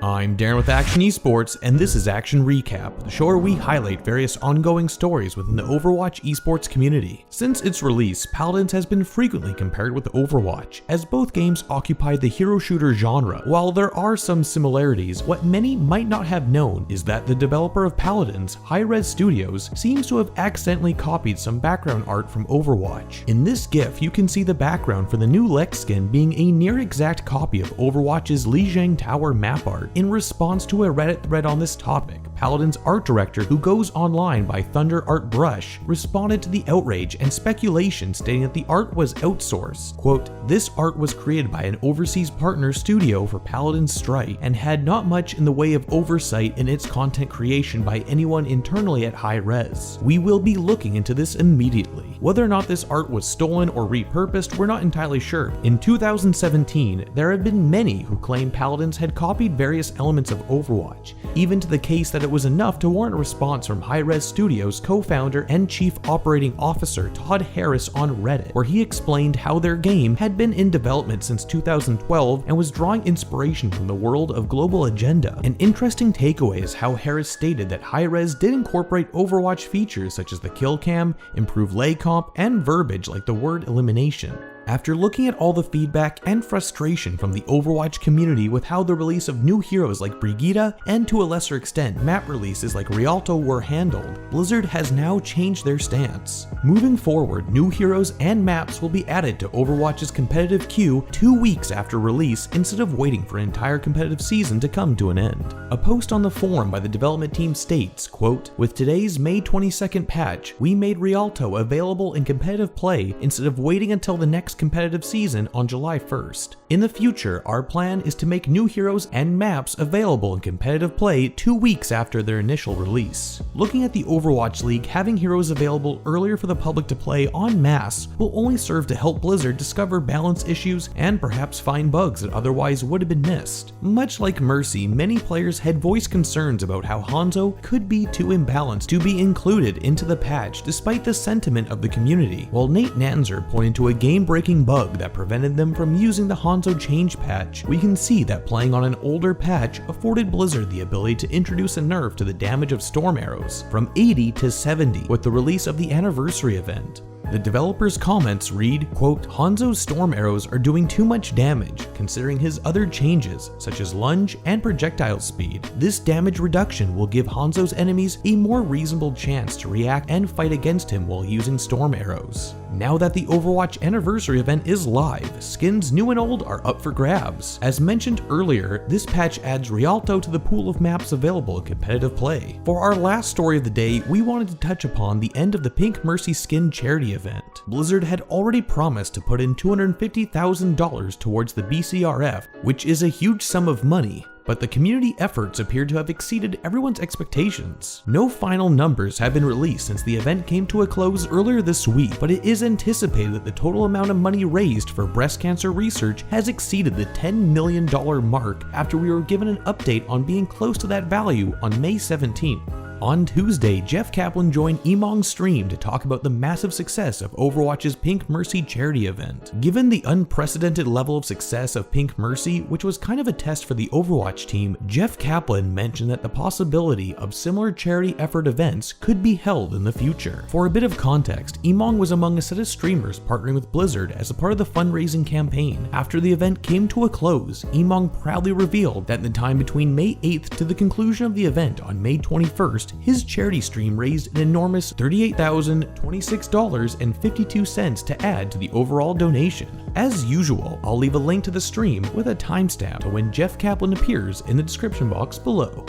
I'm Darren with Akshon Esports, and this is Akshon Recap, the show where we highlight various ongoing stories within the Overwatch esports community. Since its release, Paladins has been frequently compared with Overwatch, as both games occupy the hero shooter genre. While there are some similarities, what many might not have known is that the developer of Paladins, Hi-Rez Studios, seems to have accidentally copied some background art from Overwatch. In this GIF, you can see the background for the new Lex skin being a near exact copy of Overwatch's Lijiang Tower map art. In response to a Reddit thread on this topic, Paladins art director, who goes online by Thunder Art Brush, responded to the outrage and speculation, stating that the art was outsourced. Quote, "This art was created by an overseas partner studio for Paladins Strike and had not much in the way of oversight in its content creation by anyone internally at Hi-Rez. We will be looking into this immediately." Whether or not this art was stolen or repurposed, we're not entirely sure. In 2017, there have been many who claim Paladins had copied various elements of Overwatch, even to the case that it was enough to warrant a response from Hi-Rez Studios co-founder and chief operating officer Todd Harris on Reddit, where he explained how their game had been in development since 2012 and was drawing inspiration from the world of Global Agenda. An interesting takeaway is how Harris stated that Hi-Rez did incorporate Overwatch features such as the kill cam, improved lag comp, and verbiage like the word elimination. After looking at all the feedback and frustration from the Overwatch community with how the release of new heroes like Brigitte and to a lesser extent map releases like Rialto were handled, Blizzard has now changed their stance. Moving forward, new heroes and maps will be added to Overwatch's competitive queue 2 weeks after release instead of waiting for an entire competitive season to come to an end. A post on the forum by the development team states, quote, "With today's May 22nd patch, we made Rialto available in competitive play instead of waiting until the next competitive season on July 1st. In the future, our plan is to make new heroes and maps available in competitive play 2 weeks after their initial release." Looking at the Overwatch League, having heroes available earlier for the public to play en masse will only serve to help Blizzard discover balance issues and perhaps find bugs that otherwise would have been missed. Much like Mercy, many players had voiced concerns about how Hanzo could be too imbalanced to be included into the patch despite the sentiment of the community, while Nate Nanzer pointed to a game-breaking bug that prevented them from using the Hanzo change patch. We can see that playing on an older patch afforded Blizzard the ability to introduce a nerf to the damage of storm arrows from 80 to 70 with the release of the anniversary event. The developer's comments read, quote, "Hanzo's storm arrows are doing too much damage, considering his other changes, such as lunge and projectile speed. This damage reduction will give Hanzo's enemies a more reasonable chance to react and fight against him while using storm arrows." Now that the Overwatch anniversary event is live, skins new and old are up for grabs. As mentioned earlier, this patch adds Rialto to the pool of maps available in competitive play. For our last story of the day, we wanted to touch upon the end of the Pink Mercy skin charity event. Blizzard had already promised to put in $250,000 towards the BCRF, which is a huge sum of money, but the community efforts appear to have exceeded everyone's expectations. No final numbers have been released since the event came to a close earlier this week, but it is anticipated that the total amount of money raised for breast cancer research has exceeded the $10 million mark after we were given an update on being close to that value on May 17th. On Tuesday, Jeff Kaplan joined Emong's stream to talk about the massive success of Overwatch's Pink Mercy charity event. Given the unprecedented level of success of Pink Mercy, which was kind of a test for the Overwatch team, Jeff Kaplan mentioned that the possibility of similar charity effort events could be held in the future. For a bit of context, Emongg was among a set of streamers partnering with Blizzard as a part of the fundraising campaign. After the event came to a close, Emongg proudly revealed that in the time between May 8th to the conclusion of the event on May 21st, his charity stream raised an enormous $38,026.52 to add to the overall donation. As usual, I'll leave a link to the stream with a timestamp to when Jeff Kaplan appears in the description box below.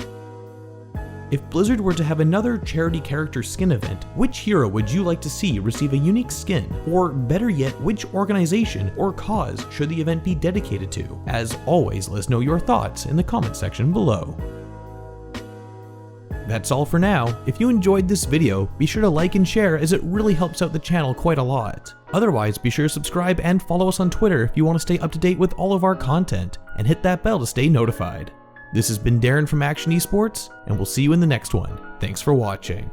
If Blizzard were to have another charity character skin event, which hero would you like to see receive a unique skin? Or better yet, which organization or cause should the event be dedicated to? As always, let us know your thoughts in the comment section below. That's all for now. If you enjoyed this video, be sure to like and share as it really helps out the channel quite a lot. Otherwise, be sure to subscribe and follow us on Twitter if you want to stay up to date with all of our content, and hit that bell to stay notified. This has been Darren from Akshon Esports, and we'll see you in the next one. Thanks for watching.